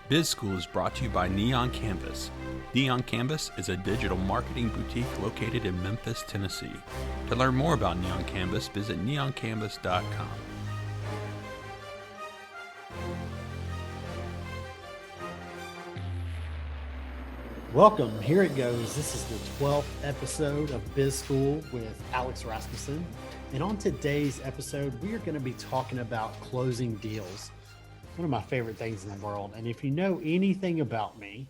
Biz School is brought to you by Neon Canvas. Neon Canvas is a digital marketing boutique located in Memphis, Tennessee. To learn more about Neon Canvas, visit neoncanvas.com. Welcome, here it goes. This is the 12th episode of Biz School with Alex Rasmussen. And on today's episode, we are going to be talking about closing deals. One of my favorite things in the world. And if you know anything about me,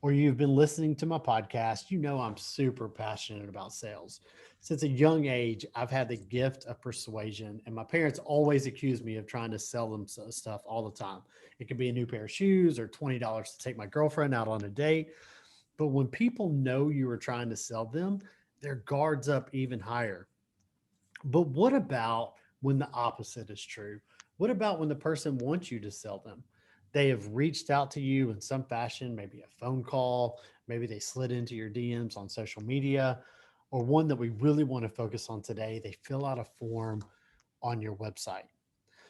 or you've been listening to my podcast, you know I'm super passionate about sales. Since a young age, I've had the gift of persuasion, and my parents always accused me of trying to sell them stuff all the time. It could be a new pair of shoes or $20 to take my girlfriend out on a date. But when people know you are trying to sell them, their guard's up even higher. But what about when the opposite is true? What about when the person wants you to sell them? They have reached out to you in some fashion, maybe a phone call, maybe they slid into your DMs on social media, or one that we really want to focus on today, they fill out a form on your website.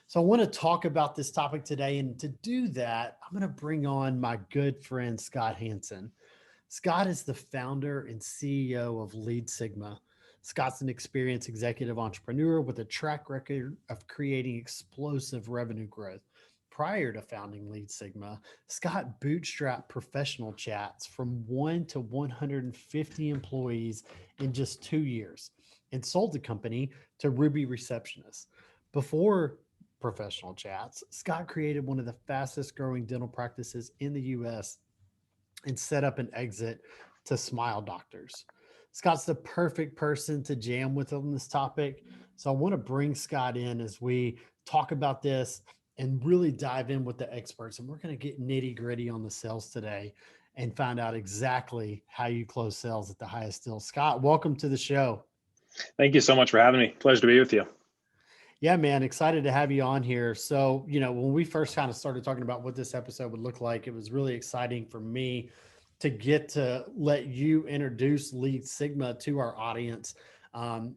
So I want to talk about this topic today. And to do that, I'm going to bring on my good friend, Scott Hansen. Scott is the founder and CEO of LeadSigma. Scott's an experienced executive entrepreneur with a track record of creating explosive revenue growth. Prior to founding LeadSigma, Scott bootstrapped professional chats from 1 to 150 employees in just 2 years and sold the company to Ruby Receptionists. Before professional chats, Scott created one of the fastest growing dental practices in the US and set up an exit to Smile Doctors. Scott's the perfect person to jam with on this topic. So I want to bring Scott in as we talk about this and really dive in with the experts. And we're going to get nitty gritty on the sales today and find out exactly how you close sales at the highest deal. Scott, welcome to the show. Thank you so much for having me. Pleasure to be with you. Yeah, man, excited to have you on here. So, when we first kind of started talking about what this episode would look like, it was really exciting for me to get to let you introduce LeadSigma to our audience.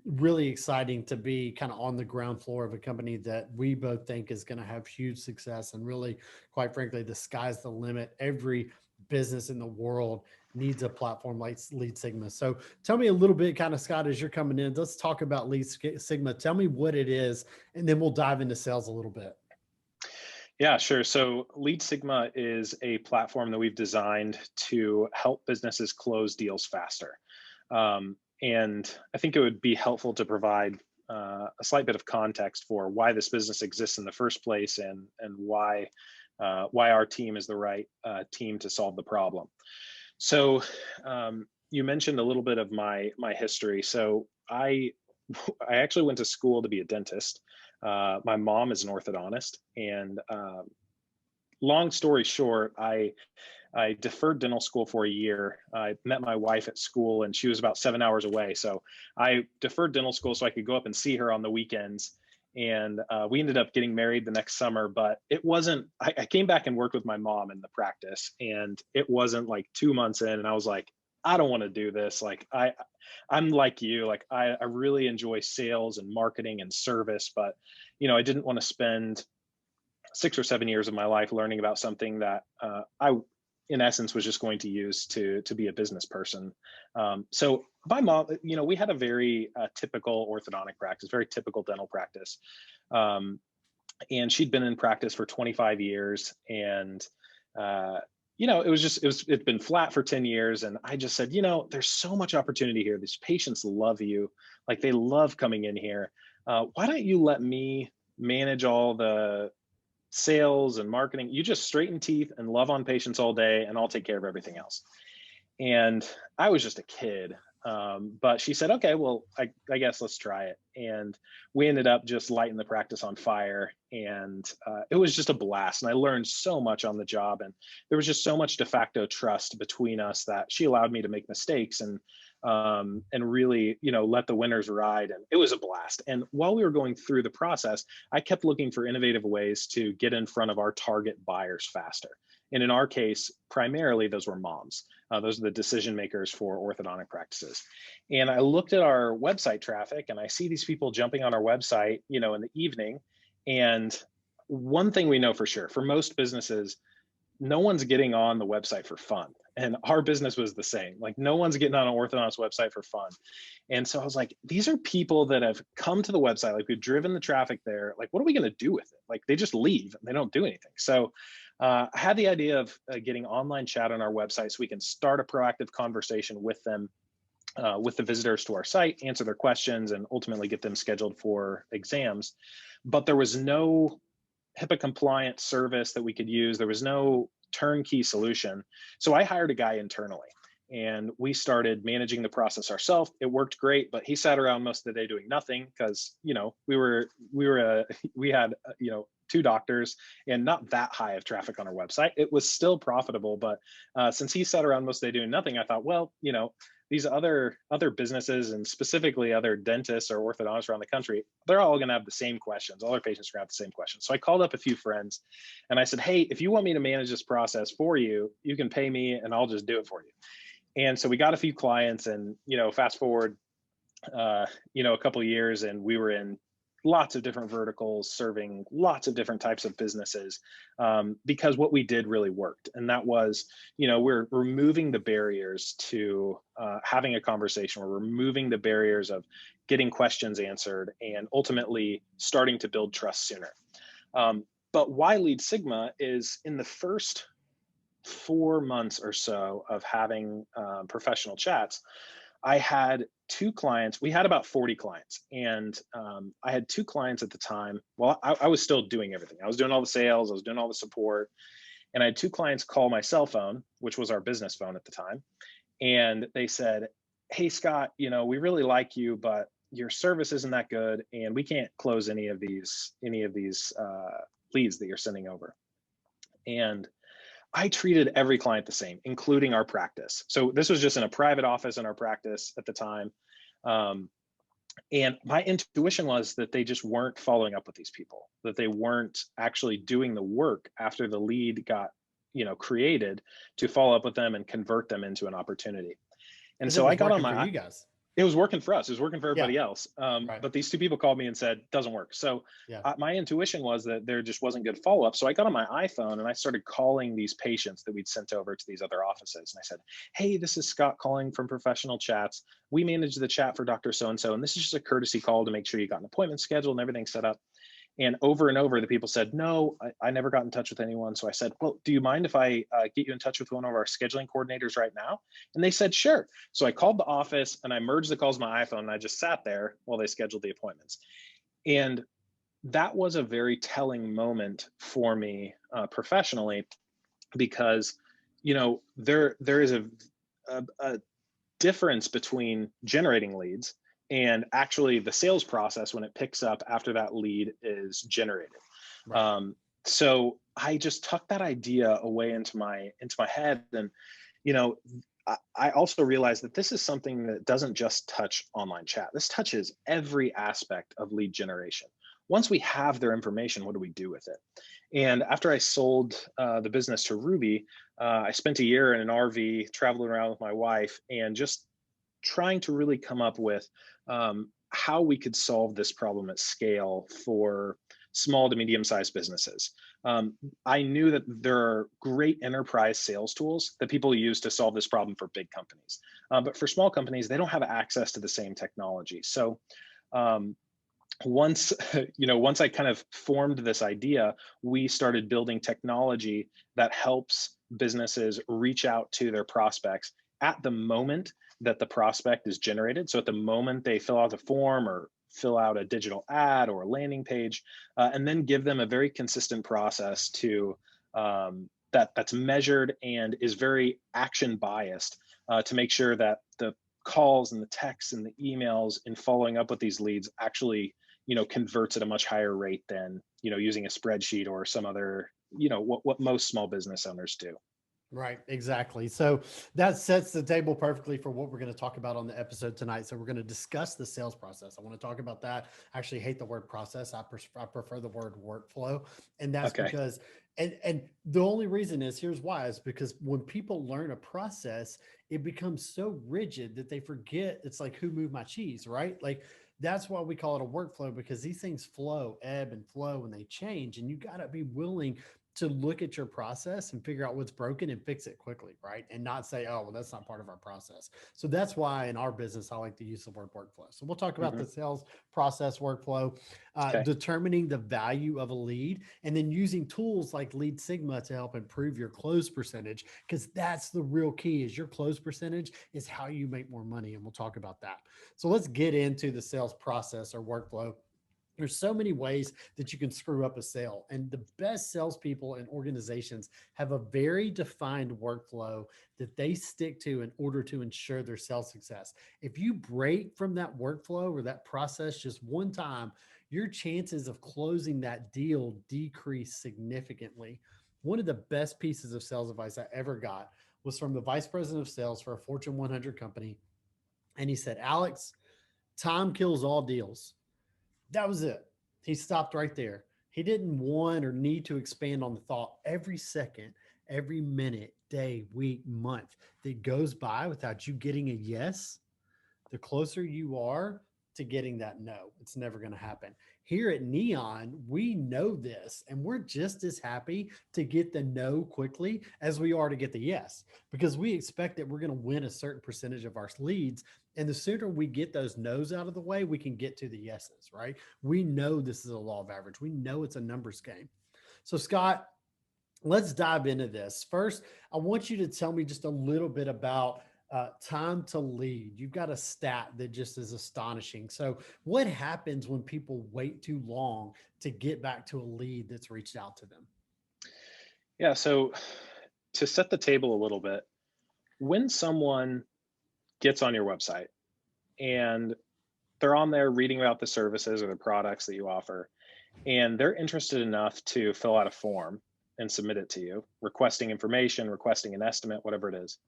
Really exciting to be kind of on the ground floor of a company that we both think is going to have huge success. And really, quite frankly, the sky's the limit. Every business in the world needs a platform like LeadSigma. So tell me a little bit, kind of, Scott, as you're coming in, let's talk about LeadSigma. Tell me what it is, and then we'll dive into sales a little bit. Yeah, sure. So LeadSigma is a platform that we've designed to help businesses close deals faster. And I think it would be helpful to provide a slight bit of context for why this business exists in the first place and why our team is the right team to solve the problem. So you mentioned a little bit of my history. So I actually went to school to be a dentist. My mom is an orthodontist, and long story short, I deferred dental school for a year. I met my wife at school, and she was about 7 hours away. So I deferred dental school so I could go up and see her on the weekends. And we ended up getting married the next summer, but it wasn't, I came back and worked with my mom in the practice, and it wasn't like 2 months in, and I was like, I don't want to do this. Like I'm like you, like I really enjoy sales and marketing and service, but I didn't want to spend 6 or 7 years of my life learning about something that I, in essence, was just going to use to be a business person. So my mom, we had a very typical orthodontic practice, very typical dental practice. And she'd been in practice for 25 years, and it's been flat for 10 years. And I just said, there's so much opportunity here. These patients love you. Like, they love coming in here. Why don't you let me manage all the sales and marketing? You just straighten teeth and love on patients all day, and I'll take care of everything else. And I was just a kid. But she said, okay, well, I guess let's try it. And we ended up just lighting the practice on fire. And it was just a blast. And I learned so much on the job. And there was just so much de facto trust between us that she allowed me to make mistakes and really, let the winners ride. And it was a blast. And while we were going through the process, I kept looking for innovative ways to get in front of our target buyers faster. And in our case, primarily, those were moms. Those are the decision makers for orthodontic practices. And I looked at our website traffic, and I see these people jumping on our website, in the evening. And one thing we know for sure, for most businesses, no one's getting on the website for fun. And our business was the same. Like, no one's getting on an orthodontist website for fun. And so I was like, these are people that have come to the website, like we've driven the traffic there. Like, what are we going to do with it? Like, they just leave and they don't do anything. So I had the idea of getting online chat on our website so we can start a proactive conversation with them, with the visitors to our site, answer their questions, and ultimately get them scheduled for exams. But there was no HIPAA compliant service that we could use. There was no turnkey solution. So I hired a guy internally and we started managing the process ourselves. It worked great, but he sat around most of the day doing nothing because, we had, 2 doctors and not that high of traffic on our website. It was still profitable, but since he sat around most of the day doing nothing, I thought, well, these other businesses and specifically other dentists or orthodontists around the country, they're all going to have the same questions. All their patients are going to have the same questions. So I called up a few friends and I said, hey, if you want me to manage this process for you, you can pay me and I'll just do it for you. And so we got a few clients and, fast forward, a couple of years and we were in lots of different verticals, serving lots of different types of businesses, because what we did really worked. And that was, we're removing the barriers to having a conversation. We're removing the barriers of getting questions answered and ultimately starting to build trust sooner. But why LeadSigma is in the first 4 months or so of having professional chats, I had 2 clients. We had about 40 clients. And I had 2 clients at the time. Well, I was still doing everything. I was doing all the sales. I was doing all the support. And I had 2 clients call my cell phone, which was our business phone at the time. And they said, hey, Scott, we really like you, but your service isn't that good. And we can't close any of these leads that you're sending over. And I treated every client the same, including our practice. So this was just in a private office in our practice at the time. And my intuition was that they just weren't following up with these people, that they weren't actually doing the work after the lead got, created to follow up with them and convert them into an opportunity. And so I got on my, you guys. It was working for us. It was working for everybody else. Right. But these 2 people called me and said, doesn't work. So Yeah. my intuition was that there just wasn't good follow-up. So I got on my iPhone and I started calling these patients that we'd sent over to these other offices. And I said, hey, this is Scott calling from Professional Chats. We manage the chat for Dr. So-and-so. And this is just a courtesy call to make sure you got an appointment scheduled and everything set up. And over, the people said, no, I never got in touch with anyone. So I said, well, do you mind if I get you in touch with one of our scheduling coordinators right now? And they said, sure. So I called the office and I merged the calls on my iPhone and I just sat there while they scheduled the appointments. And that was a very telling moment for me professionally, because, there is a difference between generating leads and actually the sales process when it picks up after that lead is generated. Right. So I just tucked that idea away into my head. And, I also realized that this is something that doesn't just touch online chat. This touches every aspect of lead generation. Once we have their information, what do we do with it? And after I sold the business to Ruby, I spent a year in an RV traveling around with my wife and just trying to really come up with how we could solve this problem at scale for small to medium-sized businesses. I knew that there are great enterprise sales tools that people use to solve this problem for big companies. But for small companies, they don't have access to the same technology. So once I kind of formed this idea, we started building technology that helps businesses reach out to their prospects at the moment that the prospect is generated. So at the moment they fill out the form or fill out a digital ad or a landing page, and then give them a very consistent process to that's measured and is very action biased to make sure that the calls and the texts and the emails in following up with these leads actually converts at a much higher rate than using a spreadsheet or some other what most small business owners do. Right, exactly. So that sets the table perfectly for what we're going to talk about on the episode tonight. So we're going to discuss the sales process. I want to talk about that. I actually hate the word process. I prefer the word workflow. And that's because, and the only reason is, here's why, is because when people learn a process, it becomes so rigid that they forget, it's like, who moved my cheese, right? Like, that's why we call it a workflow, because these things flow, ebb and flow, and they change. And you got to be willing to look at your process and figure out what's broken and fix it quickly, right? And not say, oh, well, that's not part of our process. So that's why in our business, I like to use the word workflow. So we'll talk about Hmm. the sales process workflow, Okay. determining the value of a lead, and then using tools like LeadSigma to help improve your close percentage, because that's the real key is your close percentage is how you make more money. And we'll talk about that. So let's get into the sales process or workflow. There's so many ways that you can screw up a sale. And the best salespeople and organizations have a very defined workflow that they stick to in order to ensure their sales success. If you break from that workflow or that process just one time, your chances of closing that deal decrease significantly. One of the best pieces of sales advice I ever got was from the vice president of sales for a Fortune 100 company. And he said, Alex, time kills all deals. That was it. He stopped right there. He didn't want or need to expand on the thought. Every second, every minute, day, week, month that goes by without you getting a yes, the closer you are to getting that no. It's never going to happen. Here at Neon, we know this, and we're just as happy to get the no quickly as we are to get the yes, because we expect that we're going to win a certain percentage of our leads. And the sooner we get those no's out of the way, we can get to the yeses, right? We know this is a law of average. We know it's a numbers game. So, Scott, let's dive into this. First, I want you to tell me just a little bit about time to lead. You've got a stat that just is astonishing. So, what happens when people wait too long to get back to a lead that's reached out to them? Yeah. So to set the table a little bit, when someone gets on your website and they're on there reading about the services or the products that you offer, and they're interested enough to fill out a form and submit it to you, requesting information, requesting an estimate, whatever it is,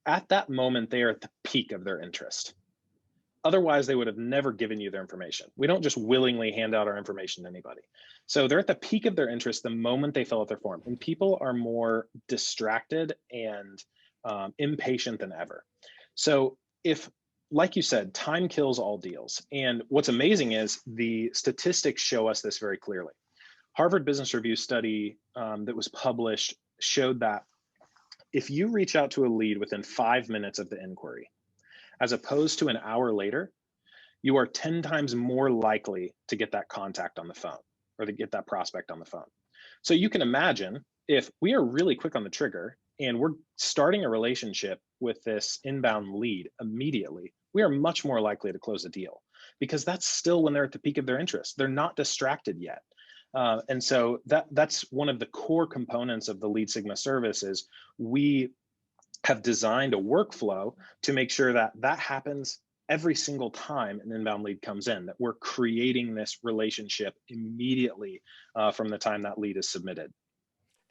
at that moment, they are at the peak of their interest. Otherwise, they would have never given you their information. We don't just willingly hand out our information to anybody. So they're at the peak of their interest the moment they fill out their form. And people are more distracted and impatient than ever. So if, like you said, time kills all deals. And what's amazing is the statistics show us this very clearly. Harvard Business Review study that was published showed that if you reach out to a lead within 5 minutes of the inquiry, as opposed to an hour later, you are 10 times more likely to get that contact on the phone or to get that prospect on the phone. So you can imagine if we are really quick on the trigger and we're starting a relationship with this inbound lead immediately, we are much more likely to close a deal because that's still when they're at the peak of their interest. They're not distracted yet. And so that's one of the core components of the LeadSigma service is we have designed a workflow to make sure that that happens every single time an inbound lead comes in, that we're creating this relationship immediately from the time that lead is submitted.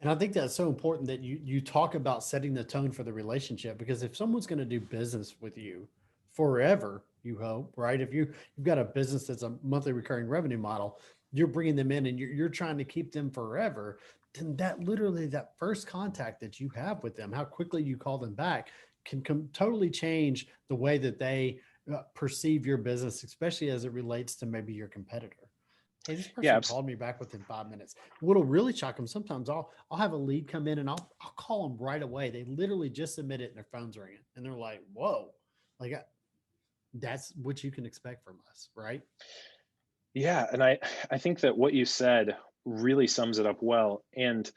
And I think that's so important that you talk about setting the tone for the relationship, because if someone's going to do business with you forever, you hope, right? If you've got a business that's a monthly recurring revenue model, you're bringing them in and you're trying to keep them forever, then that literally that first contact that you have with them, how quickly you call them back, can totally change the way that they perceive your business, especially as it relates to maybe your competitor. Hey, this Yeah, person called me back within 5 minutes. What'll really shock them, sometimes I'll have a lead come in and I'll call them right away. They literally just submit it and their phone's ringing and they're like, whoa, like that's what you can expect from us, right? yeah, and I think that what you said really sums it up well. And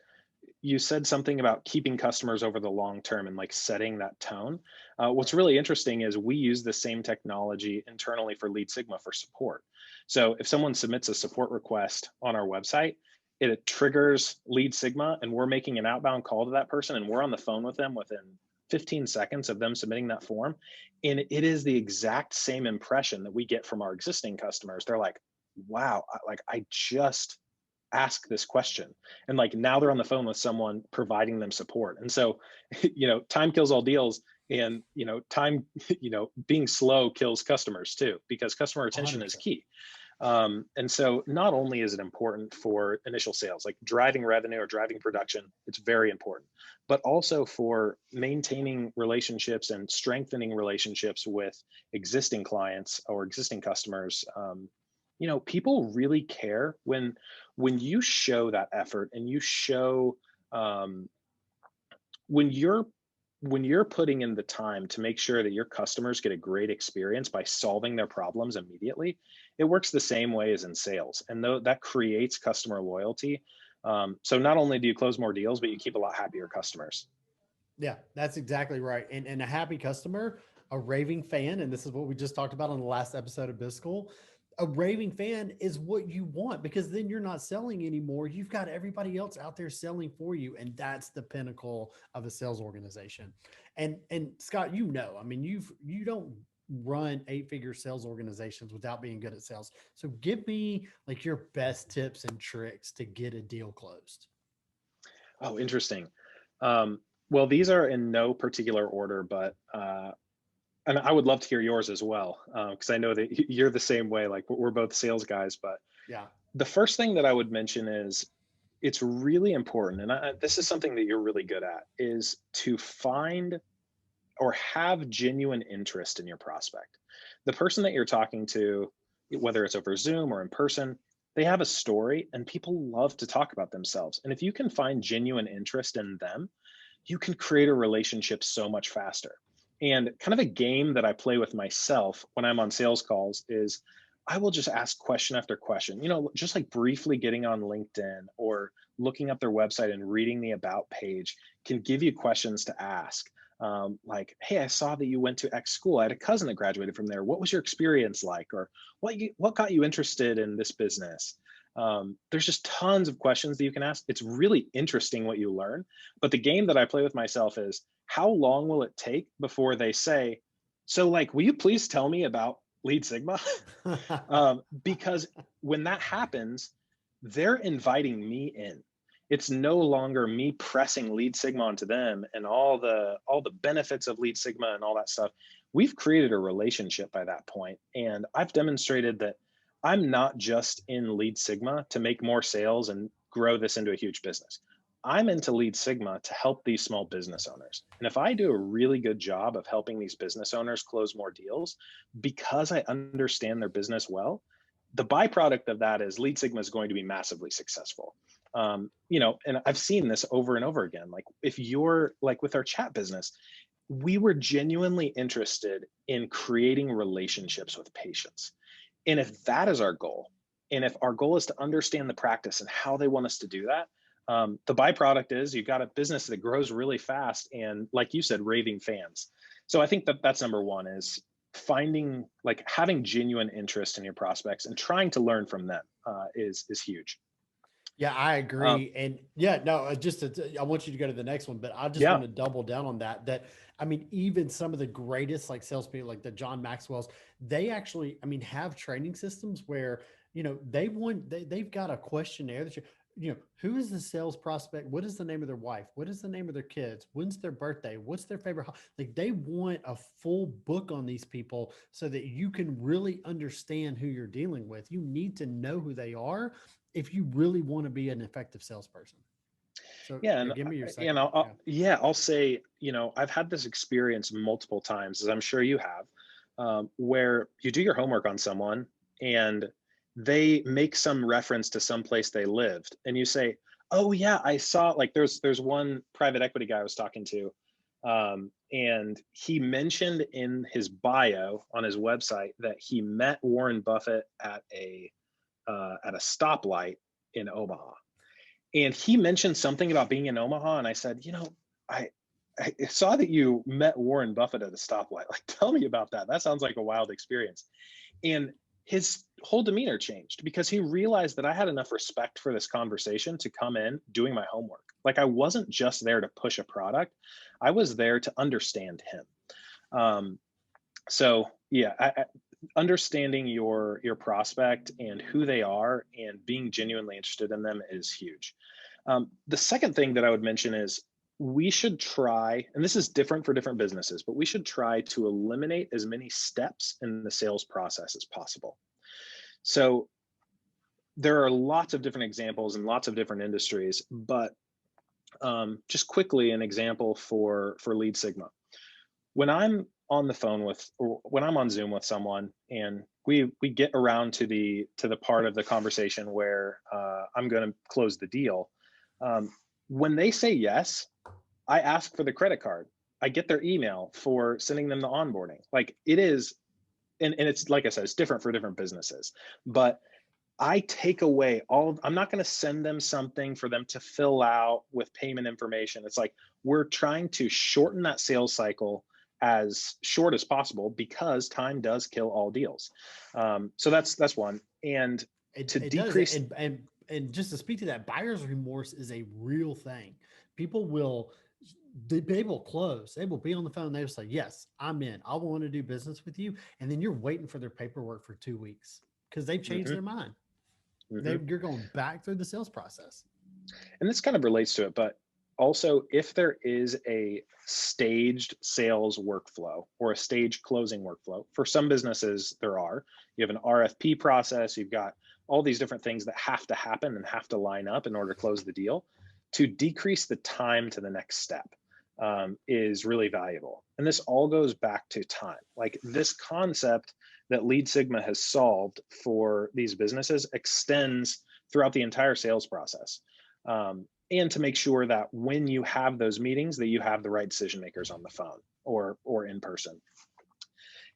you said something about keeping customers over the long term and like setting that tone. What's Right. really interesting is we use the same technology internally for LeadSigma for support. So if someone submits a support request on our website, it triggers LeadSigma and we're making an outbound call to that person and we're on the phone with them within 15 seconds of them submitting that form. And it is the exact same impression that we get from our existing customers. They're like, wow, I just ask this question, and like now they're on the phone with someone providing them support. And so time kills all deals, and time being slow kills customers too, because customer retention is 100%. key. And so not only is it important for initial sales, like driving revenue or driving production, it's very important, but also for maintaining relationships and strengthening relationships with existing clients or existing customers. People really care when you show that effort and you show um, when you're putting in the time to make sure that your customers get a great experience by solving their problems immediately, it works the same way as in sales, and though that creates customer loyalty. So not only do you close more deals, but you keep a lot happier customers. Yeah, that's exactly right. And a happy customer, a raving fan, and this is what we just talked about on the last episode of Biz School. A raving fan is what you want because then you're not selling anymore. You've got everybody else out there selling for you, and that's the pinnacle of a sales organization. And Scott, I mean, you don't run eight-figure sales organizations without being good at sales. So give me like your best tips and tricks to get a deal closed. Oh, interesting. Well, these are in no particular order, but and I would love to hear yours as well, because I know that you're the same way. Like we're both sales guys, but Yeah. the first thing that I would mention is it's really important, and this is something that you're really good at, is to find or have genuine interest in your prospect. The person that you're talking to, whether it's over Zoom or in person, they have a story and people love to talk about themselves. And if you can find genuine interest in them, you can create a relationship so much faster. And kind of a game that I play with myself when I'm on sales calls is I will just ask question after question, just like briefly getting on LinkedIn or looking up their website and reading the about page can give you questions to ask. Like, hey, I saw that you went to X school. I had a cousin that graduated from there. What was your experience like? Or what got you interested in this business? There's just tons of questions that you can ask. It's really interesting what you learn. But the game that I play with myself is how long will it take before they say, so like, will you please tell me about LeadSigma? Because when that happens, they're inviting me in. It's no longer me pressing LeadSigma onto them and all the benefits of LeadSigma and all that stuff. We've created a relationship by that point, and I've demonstrated that I'm not just in LeadSigma to make more sales and grow this into a huge business. I'm into LeadSigma to help these small business owners. And if I do a really good job of helping these business owners close more deals because I understand their business well, the byproduct of that is LeadSigma is going to be massively successful. And I've seen this over and over again. Like if you're like with our chat business, we were genuinely interested in creating relationships with patients. And if that is our goal, and if our goal is to understand the practice and how they want us to do that, the byproduct is you've got a business that grows really fast and, like you said, raving fans. So I think that that's number one is finding, like having genuine interest in your prospects and trying to learn from them is huge. Yeah, I Um, agree. And yeah, no, I want you to go to the next one, but I just yeah, want to double down on that. I mean, even some of the greatest like salespeople, like the John Maxwell's, they actually, I mean, have training systems where, they've got a questionnaire that who is the sales prospect? What is the name of their wife? What is the name of their kids? When's their birthday? What's their favorite? Like they want a full book on these people so that you can really understand who you're dealing with. You need to know who they are if you really want to be an effective salesperson. So yeah, yeah, and give me your and second. Yeah. yeah, I'll say, I've had this experience multiple times, as I'm sure you have, where you do your homework on someone and they make some reference to some place they lived, and you say, "Oh yeah, I saw." Like there's one private equity guy I was talking to, and he mentioned in his bio on his website that he met Warren Buffett at a stoplight in Omaha. And he mentioned something about being in Omaha, and I said, I I saw that you met Warren Buffett at a stoplight. Like, tell me about that. That sounds like a wild experience. And his whole demeanor changed because he realized that I had enough respect for this conversation to come in doing my homework. Like, I wasn't just there to push a product, I was there to understand him. Um, so yeah, understanding your prospect and who they are and being genuinely interested in them is huge. The second thing that I would mention is we should try, and this is different for different businesses, but we should try to eliminate as many steps in the sales process as possible. So there are lots of different examples in lots of different industries, but just quickly, an example for LeadSigma. When I'm on the phone with, or when I'm on Zoom with someone, and we get around to the part of the conversation where I'm going to close the deal. When they say yes, I ask for the credit card. I get their email for sending them the onboarding. Like it is, and it's like I said, it's different for different businesses, but I take away I'm not going to send them something for them to fill out with payment information. It's like we're trying to shorten that sales cycle as short as possible because time does kill all deals. So that's one. And to It decrease, does. And just to speak to that, buyer's remorse is a real thing. People will, they will close. They will be on the phone. They will say, yes, I'm in. I want to do business with you. And then you're waiting for their paperwork for 2 weeks because they've changed Mhm, their mind. mhm. You're going back through the sales process. And this kind of relates to it, but also if there is a staged sales workflow or a staged closing workflow, for some businesses there are. You have an RFP process, you've got all these different things that have to happen and have to line up in order to close the deal. To decrease the time to the next step is really valuable. And this all goes back to time. Like this concept that Lead Sigma has solved for these businesses extends throughout the entire sales process. And to make sure that when you have those meetings, that you have the right decision makers on the phone or in person.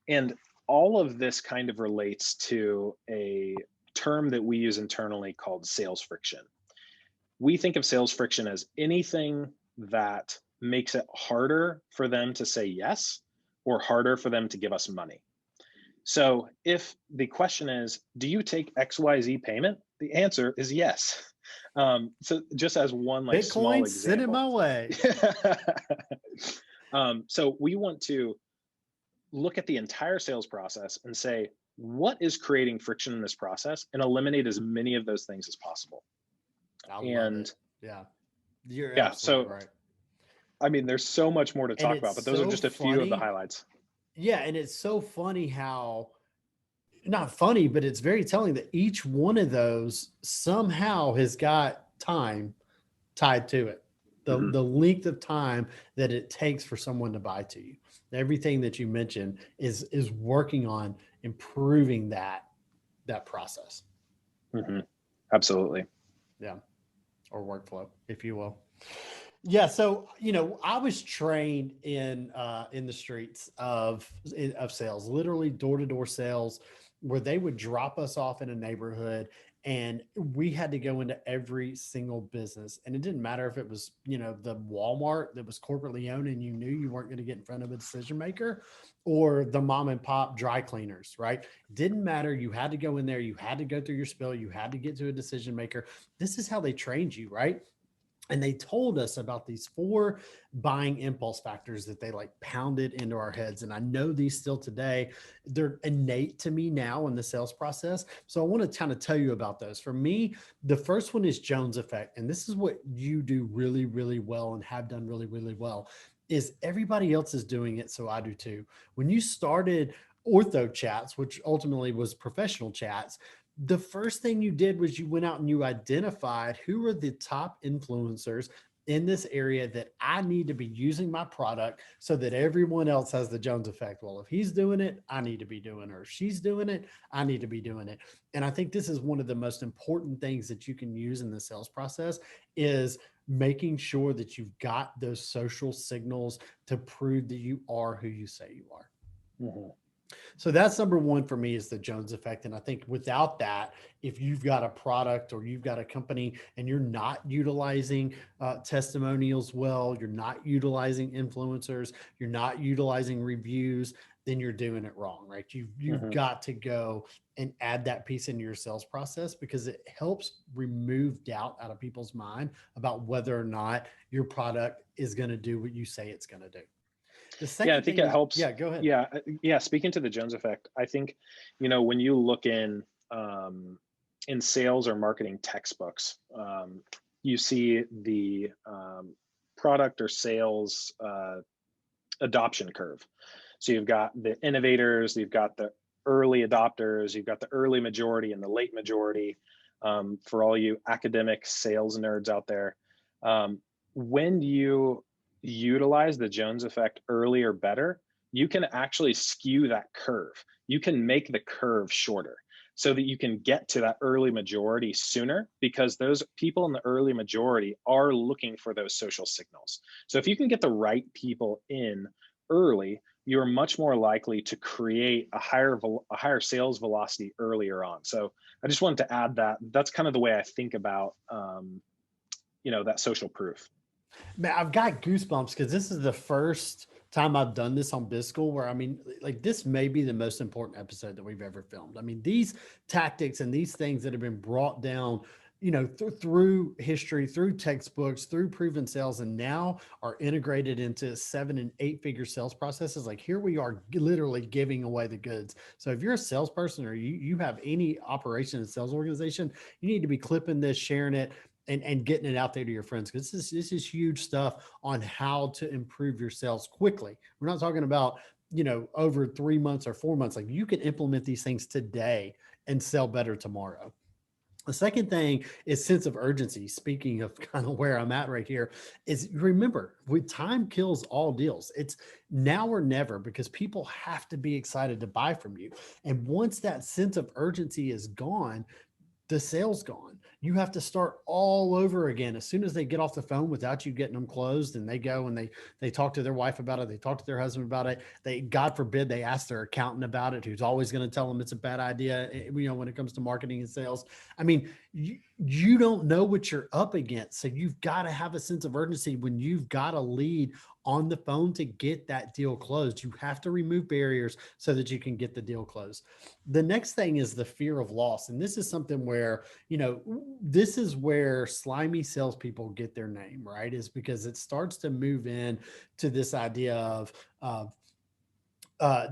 And all of this kind of relates to a term that we use internally called sales friction. We think of sales friction as anything that makes it harder for them to say yes or harder for them to give us money. So if the question is, do you take XYZ payment? The answer is yes. So just as one like small Bitcoin, send it example. my way. So we want to look at the entire sales process and say, what is creating friction in this process, and eliminate as many of those things as possible. I love And it. Yeah. You're yeah, absolutely so right. I mean, there's so much more to And talk it's about, but those are so just a few of the funny. highlights. Yeah. And it's so funny how, not funny, but it's very telling that each one of those somehow has got time tied to it. Mhm. The length of time that it takes for someone to buy to you. Everything that you mentioned is working on improving that process. Mhm. Absolutely. Yeah. Or workflow, if you will. Yeah, so I was trained in the streets of sales, literally door to door sales, where they would drop us off in a neighborhood, and we had to go into every single business, and it didn't matter if it was the Walmart that was corporately owned, and you knew you weren't going to get in front of a decision maker, or the mom and pop dry cleaners, right? Didn't matter. You had to go in there. You had to go through your spill. You had to get to a decision maker. This is how they trained you, right? And they told us about these 4 buying impulse factors that they like pounded into our heads. And I know these still today. They're innate to me now in the sales process. So I want to kind of tell you about those. For me, the first one is Jones effect. And this is what you do really, really well and have done really, really well, is everybody else is doing it. So I do too. When you started Ortho Chats, which ultimately was professional chats, the first thing you did was you went out and you identified who are the top influencers in this area that I need to be using my product so that everyone else has the Jones effect. Well, if he's doing it, I need to be doing it. Or if she's doing it, I need to be doing it. And I think this is one of the most important things that you can use in the sales process is making sure that you've got those social signals to prove that you are who you say you are. Mhm. So that's number one for me, is the Jones effect. And I think without that, if you've got a product or you've got a company and you're not utilizing testimonials well, you're not utilizing influencers, you're not utilizing reviews, then you're doing it wrong, right? You've Mhm. got to go and add that piece into your sales process, because it helps remove doubt out of people's mind about whether or not your product is going to do what you say it's going to do. The Yeah, I second think thing it is, helps. yeah, go ahead. Yeah, yeah. Speaking to the Jones effect, I think, when you look in sales or marketing textbooks, you see the product or sales adoption curve. So you've got the innovators, you've got the early adopters, you've got the early majority and the late majority. For all you academic sales nerds out there, when you utilize the Jones effect early or better, you can actually skew that curve. You can make the curve shorter so that you can get to that early majority sooner, because those people in the early majority are looking for those social signals. So if you can get the right people in early, you're much more likely to create a higher sales velocity earlier on. So I just wanted to add that. That's kind of the way I think about that social proof. Man, I've got goosebumps because this is the first time I've done this on Biz School where, I mean, like, this may be the most important episode that we've ever filmed. I mean, these tactics and these things that have been brought down, through history, through textbooks, through proven sales, and now are integrated into 7 and 8 figure sales processes. Like, here we are literally giving away the goods. So if you're a salesperson or you have any operation and sales organization, you need to be clipping this, sharing it, and getting it out there to your friends, because this is huge stuff on how to improve your sales quickly. We're not talking about, over 3 months or 4 months. Like, you can implement these things today and sell better tomorrow. The second thing is sense of urgency. Speaking of kind of where I'm at right here, is remember, with time kills all deals. It's now or never, because people have to be excited to buy from you. And once that sense of urgency is gone, the sale's gone. You have to start all over again as soon as they get off the phone without you getting them closed, and they go and they talk to their wife about it, they talk to their husband about it, they, God forbid, they ask their accountant about it, who's always going to tell them it's a bad idea, when it comes to marketing and sales. I mean, you don't know what you're up against, so you've got to have a sense of urgency when you've got a lead on the phone to get that deal closed. You have to remove barriers so that you can get the deal closed. The next thing is the fear of loss. And this is something where, this is where slimy salespeople get their name, right? Is because it starts to move in to this idea of,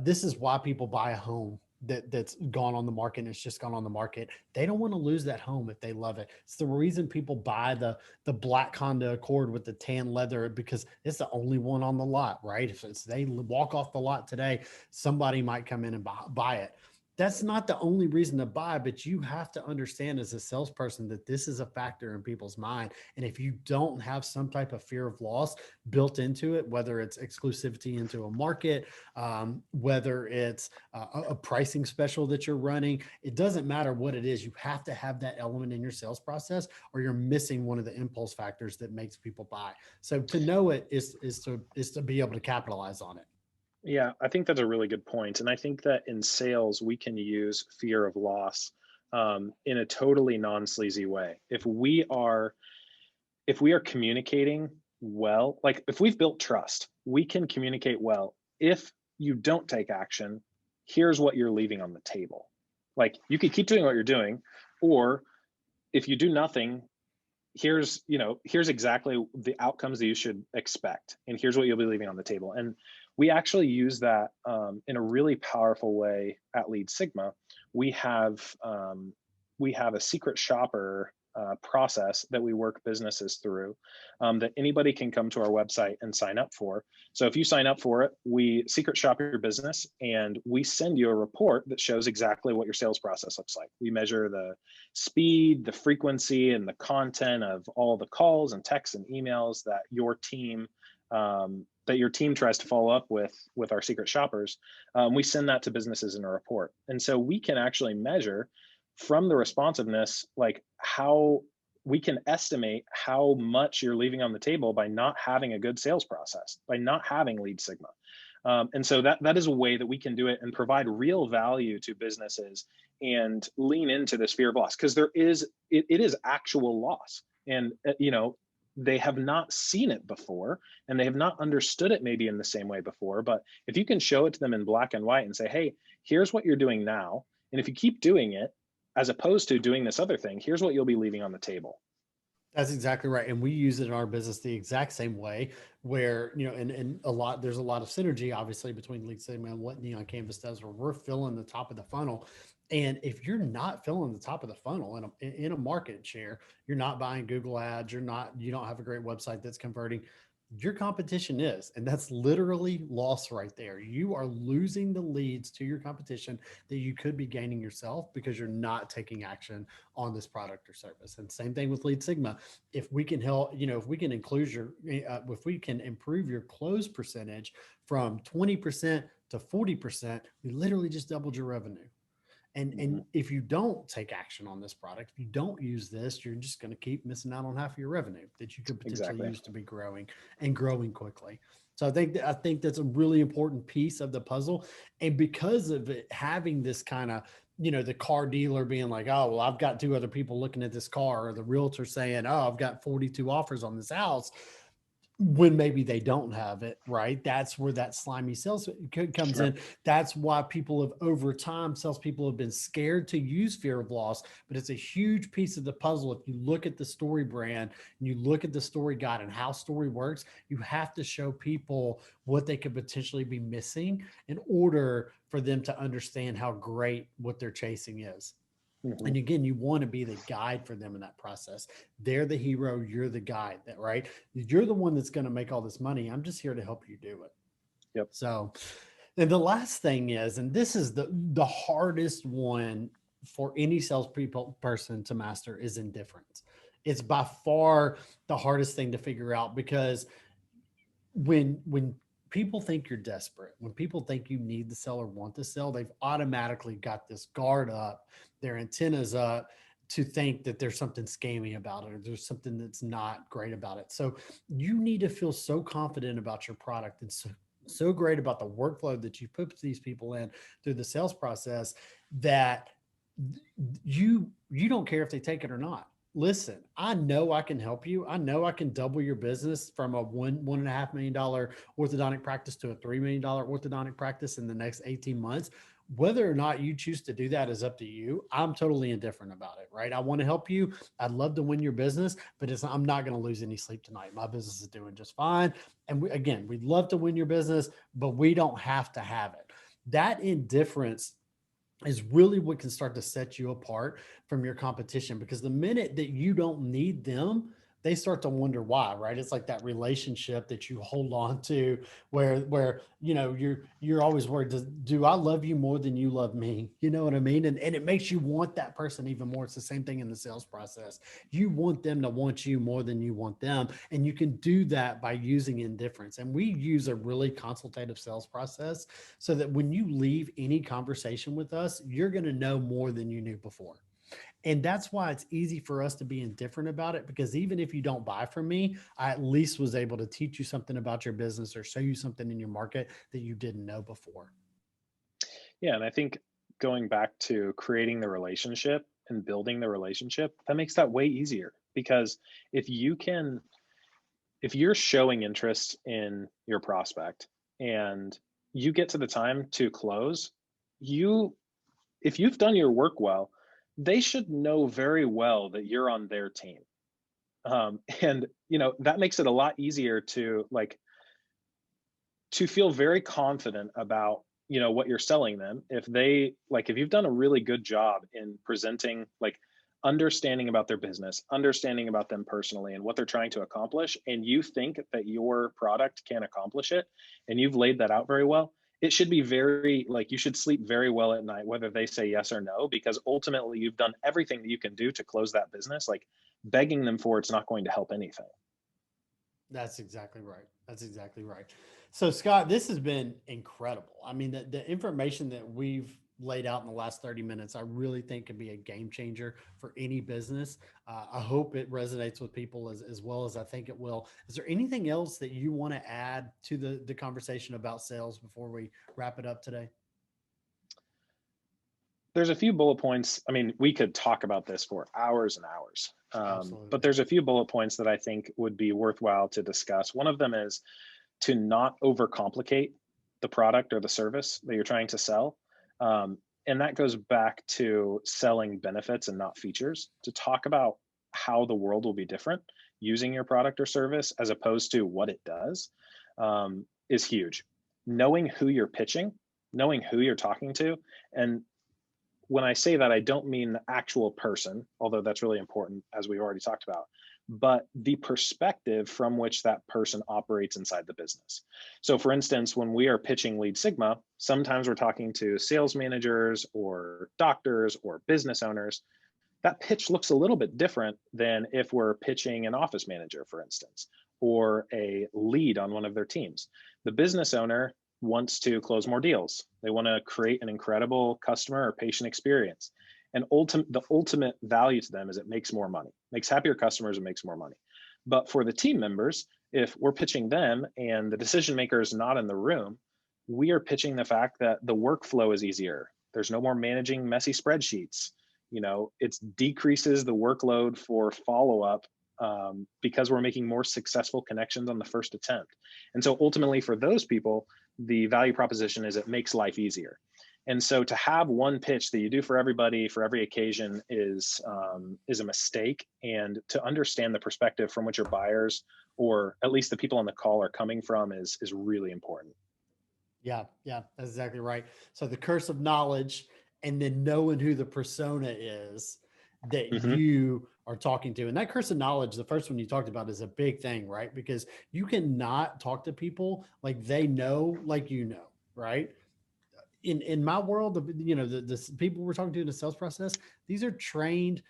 this is why people buy a home that's gone on the market and it's just gone on the market. They don't want to lose that home if they love it. It's the reason people buy the black Honda Accord with the tan leather, because it's the only one on the lot, right? If they walk off the lot today, somebody might come in and buy it. That's not the only reason to buy, but you have to understand as a salesperson that this is a factor in people's mind. And if you don't have some type of fear of loss built into it, whether it's exclusivity into a market, whether it's a pricing special that you're running, it doesn't matter what it is. You have to have that element in your sales process, or you're missing one of the impulse factors that makes people buy. So to know it is to be able to capitalize on it. Yeah, I think that's a really good point. And I think that in sales, we can use fear of loss in a totally non-sleazy way. If we are communicating well, like if we've built trust, we can communicate well. If you don't take action, here's what you're leaving on the table. Like, you could keep doing what you're doing, or if you do nothing, here's exactly the outcomes that you should expect, and here's what you'll be leaving on the table. And we actually use that in a really powerful way at LeadSigma. We have a secret shopper process that we work businesses through, that anybody can come to our website and sign up for. So if you sign up for it, we secret shop your business, and we send you a report that shows exactly what your sales process looks like. We measure the speed, the frequency, and the content of all the calls and texts and emails that your team tries to follow up with our secret shoppers. We send that to businesses in a report. And so we can actually measure from the responsiveness, like how we can estimate how much you're leaving on the table by not having a good sales process, by not having LeadSigma. And so that is a way that we can do it and provide real value to businesses and lean into this fear of loss, because it is actual loss. And, they have not seen it before, and they have not understood it maybe in the same way before. But if you can show it to them in black and white and say, hey, here's what you're doing now, and if you keep doing it, as opposed to doing this other thing, here's what you'll be leaving on the table. That's exactly right. And we use it in our business the exact same way, where, and there's a lot of synergy, obviously, between LeadSigma and what Neon Canvas does, where we're filling the top of the funnel. And if you're not filling the top of the funnel in a market share, you're not buying Google ads, you don't have a great website that's converting, your competition is. And that's literally loss right there. You are losing the leads to your competition that you could be gaining yourself because you're not taking action on this product or service. And same thing with LeadSigma. If we can help, if we can if we can improve your close percentage from 20% to 40%, we literally just doubled your revenue. And if you don't take action on this product, if you don't use this, you're just going to keep missing out on half of your revenue that you could potentially Exactly. use to be growing and growing quickly. So I think that's a really important piece of the puzzle. And because of it having this kind of, the car dealer being like, oh, well, I've got two other people looking at this car, or the realtor saying, oh, I've got 42 offers on this house, when maybe they don't have it, right? That's where that slimy sales comes Sure. in. That's why people have, over time, salespeople have been scared to use fear of loss, but it's a huge piece of the puzzle. If you look at the story brand and you look at the story guide and how story works, you have to show people what they could potentially be missing in order for them to understand how great what they're chasing is. Hmm. And again, you want to be the guide for them in that process. They're the hero, you're the guide, that right? You're the one that's going to make all this money. I'm just here to help you do it. Yep. So, and the last thing is, and this is the hardest one for any salespeople person to master, is indifference. It's by far the hardest thing to figure out, because when people think you're desperate, when people think you need to sell or want to sell, they've automatically got this guard up, their antennas up, to think that there's something scammy about it, or there's something that's not great about it. So you need to feel so confident about your product, and so great about the workflow that you put these people in through the sales process, that you don't care if they take it or not. Listen, I know I can help you. I know I can double your business from a $1.5 million orthodontic practice to a $3 million orthodontic practice in the next 18 months. Whether or not you choose to do that is up to you. I'm totally indifferent about it, right? I want to help you. I'd love to win your business, but I'm not going to lose any sleep tonight. My business is doing just fine. And again, we'd love to win your business, but we don't have to have it. That indifference is really what can start to set you apart from your competition, because the minute that you don't need them, they start to wonder why, right? It's like that relationship that you hold on to, where you're always worried, do I love you more than you love me? You know what I mean? And it makes you want that person even more. It's the same thing in the sales process. You want them to want you more than you want them, and you can do that by using indifference. And we use a really consultative sales process, so that when you leave any conversation with us, you're going to know more than you knew before. And that's why it's easy for us to be indifferent about it, because even if you don't buy from me, I at least was able to teach you something about your business or show you something in your market that you didn't know before. Yeah, and I think going back to creating the relationship and building the relationship, that makes that way easier, because if you can, if you're showing interest in your prospect and you get to the time to close, you, if you've done your work well, they should know very well that you're on their team. And that makes it a lot easier to feel very confident about what you're selling them. If they, like, if you've done a really good job in presenting, like, understanding about their business, understanding about them personally and what they're trying to accomplish, and you think that your product can accomplish it, and you've laid that out very well, it should be very, like, you should sleep very well at night whether they say yes or no, because ultimately you've done everything that you can do to close that business. Like, begging them for it's not going to help anything. That's exactly right. That's exactly right. So, Scott, this has been incredible. I mean, the information that we've laid out in the last 30 minutes, I really think could be a game changer for any business. I hope it resonates with people as well as I think it will. Is there anything else that you want to add to the conversation about sales before we wrap it up today? There's a few bullet points. I mean, we could talk about this for hours and hours, but Absolutely. there's a few bullet points that I think would be worthwhile to discuss. One of them is to not overcomplicate the product or the service that you're trying to sell. And that goes back to selling benefits and not features, to talk about how the world will be different using your product or service as opposed to what it does, is huge. Knowing who you're pitching, knowing who you're talking to, and when I say that, I don't mean the actual person, although that's really important, as we've already talked about, but the perspective from which that person operates inside the business. So for instance, when we are pitching LeadSigma, sometimes we're talking to sales managers or doctors or business owners. That pitch looks a little bit different than if we're pitching an office manager, for instance, or a lead on one of their teams. The business owner wants to close more deals. They want to create an incredible customer or patient experience. And the ultimate value to them is it makes more money, makes happier customers, and makes more money. But for the team members, if we're pitching them and the decision maker is not in the room, we are pitching the fact that the workflow is easier. There's no more managing messy spreadsheets. It decreases the workload for follow-up because we're making more successful connections on the first attempt. And so ultimately for those people, the value proposition is it makes life easier. And so to have one pitch that you do for everybody for every occasion is a mistake. And to understand the perspective from which your buyers, or at least the people on the call, are coming from is really important. Yeah, that's exactly right. So the curse of knowledge, and then knowing who the persona is that you are talking to. And that curse of knowledge, the first one you talked about, is a big thing, right? Because you cannot talk to people like they know, like right? In my world, the people we're talking to in the sales process, these are trained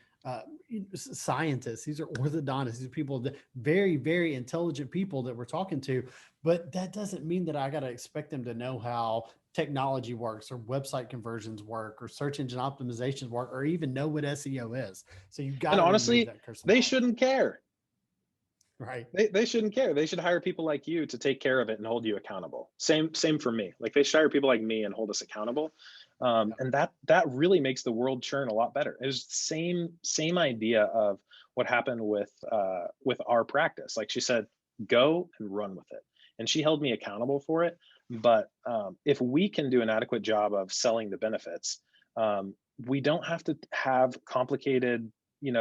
scientists. These are orthodontists. These are people that very, very intelligent people that we're talking to. But that doesn't mean that I got to expect them to know how technology works, or website conversions work, or search engine optimizations work, or even know what SEO is. So you've got and to honestly, that curse of they knowledge. Shouldn't care. Right. They shouldn't care. They should hire people like you to take care of it and hold you accountable. Same for me. Like, they should hire people like me and hold us accountable. And that really makes the world churn a lot better. It's the same idea of what happened with our practice. Like she said, go and run with it. And she held me accountable for it. But if we can do an adequate job of selling the benefits, we don't have to have complicated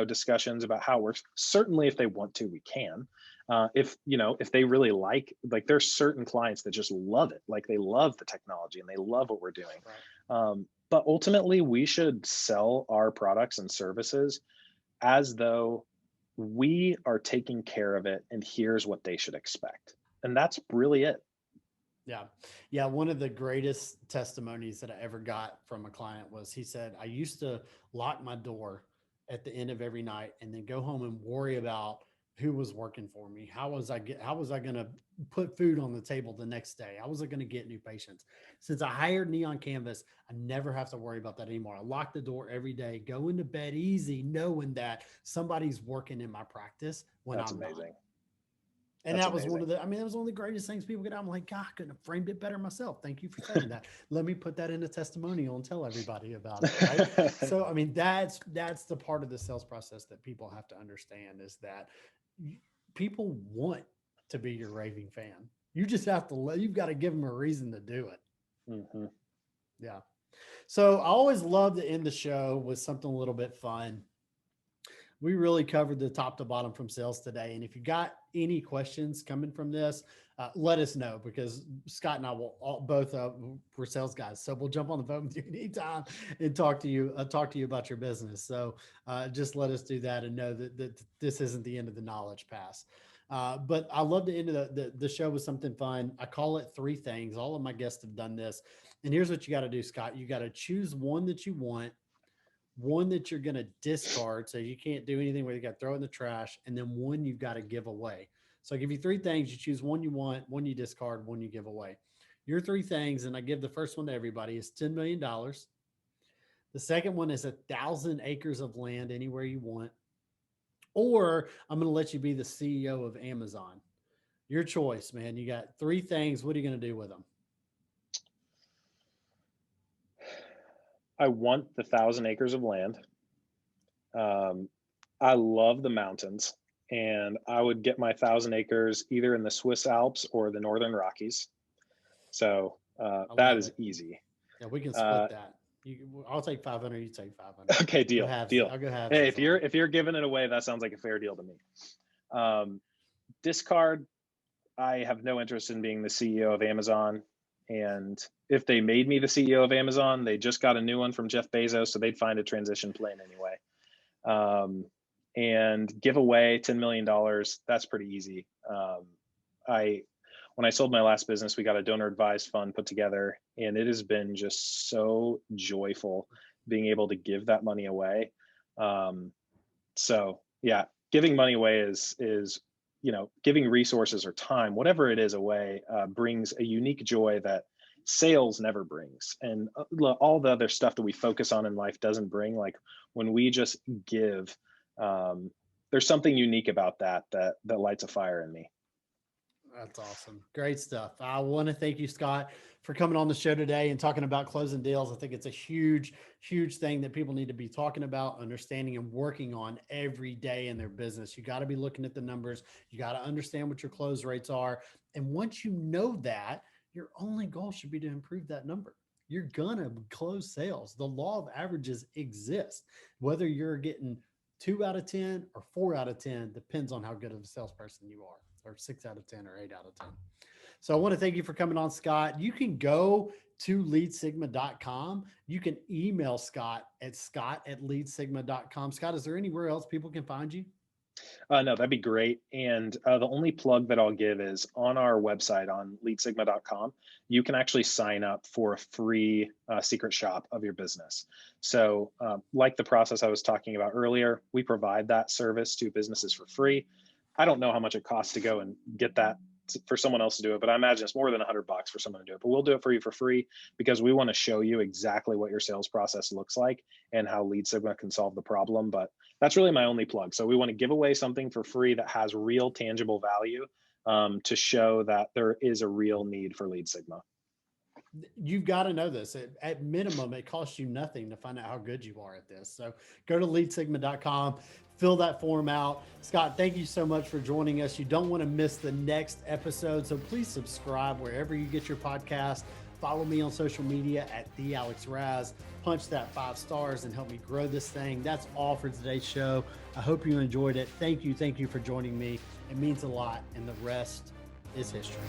discussions about how it works. Certainly if they want to, we can. If they really like there's certain clients that just love it. Like, they love the technology and they love what we're doing. Right. But ultimately we should sell our products and services as though we are taking care of it, and here's what they should expect. And that's really it. Yeah. One of the greatest testimonies that I ever got from a client was, he said, I used to lock my door at the end of every night and then go home and worry about who was working for me. How was I going to put food on the table the next day? How was I going to get new patients? Since I hired Neon Canvas, I never have to worry about that anymore. I lock the door every day, go into bed easy, knowing that somebody's working in my practice when That's I'm amazing. not. And that was one of the greatest things people get out. I'm like, God, I couldn't have framed it better myself. Thank you for saying that. Let me put that in a testimonial and tell everybody about it. Right. So, I mean, that's the part of the sales process that people have to understand, is that people want to be your raving fan. You just have to, you've got to give them a reason to do it. Yeah. So I always love to end the show with something a little bit fun. We really covered the top to bottom from sales today. And if you got any questions coming from this, let us know, because Scott and I will both we're sales guys. So we'll jump on the phone with you anytime and talk to you about your business. So just let us do that, and know that this isn't the end of the knowledge pass. But I love to end the show with something fun. I call it 3 things. All of my guests have done this. And here's what you got to do, Scott. You got to choose one that you want, one that you're going to discard, so you can't do anything where you got to throw it in the trash, and then one you've got to give away. So I give you 3 things. You choose one you want, one you discard, one you give away. Your 3 things, and I give the first one to everybody, is $10 million. The second one is 1,000 acres of land anywhere you want. Or I'm going to let you be the CEO of Amazon. Your choice, man. You got 3 things. What are you going to do with them? I want the 1,000 acres of land. I love the mountains, and I would get my 1,000 acres either in the Swiss Alps or the Northern Rockies. So that is easy. Yeah, we can split that. I'll take 500. You take 500. Okay, deal. I'll go halves. Hey, if you're giving it away, that sounds like a fair deal to me. Discard. I have no interest in being the CEO of Amazon, And if they made me the CEO of Amazon, they just got a new one from Jeff Bezos, so they'd find a transition plan anyway. And give away $10 million, that's pretty easy. When I sold my last business, we got a donor advised fund put together, and it has been just so joyful being able to give that money away. So yeah, giving money away is, giving resources or time, whatever it is away, brings a unique joy that sales never brings. And all the other stuff that we focus on in life doesn't bring. Like when we just give, there's something unique about that lights a fire in me. That's awesome. Great stuff. I want to thank you, Scott, for coming on the show today and talking about closing deals. I think it's a huge, huge thing that people need to be talking about, understanding, and working on every day in their business. You got to be looking at the numbers. You got to understand what your close rates are. And once you know that, your only goal should be to improve that number. You're going to close sales. The law of averages exists. Whether you're getting 2 out of 10 or 4 out of 10 depends on how good of a salesperson you are, or 6 out of 10 or 8 out of 10. So I want to thank you for coming on, Scott. You can go to leadsigma.com. You can email Scott at scott@leadsigma.com. Scott, is there anywhere else people can find you? No, that'd be great. And the only plug that I'll give is on our website on leadsigma.com, you can actually sign up for a free secret shop of your business. So like the process I was talking about earlier, we provide that service to businesses for free. I don't know how much it costs to go and get that for someone else to do it, but I imagine it's more than $100 for someone to do it. But we'll do it for you for free because we want to show you exactly what your sales process looks like and how LeadSigma can solve the problem. But that's really my only plug. So we want to give away something for free that has real tangible value to show that there is a real need for LeadSigma. You've got to know this. At minimum, it costs you nothing to find out how good you are at this. So go to leadsigma.com, fill that form out. Scott, thank you so much for joining us. You don't want to miss the next episode, so please subscribe wherever you get your podcast. Follow me on social media at @TheAlexRaz. Punch that 5 stars and help me grow this thing. That's all for today's show. I hope you enjoyed it. Thank you for joining me. It means a lot, and the rest is history.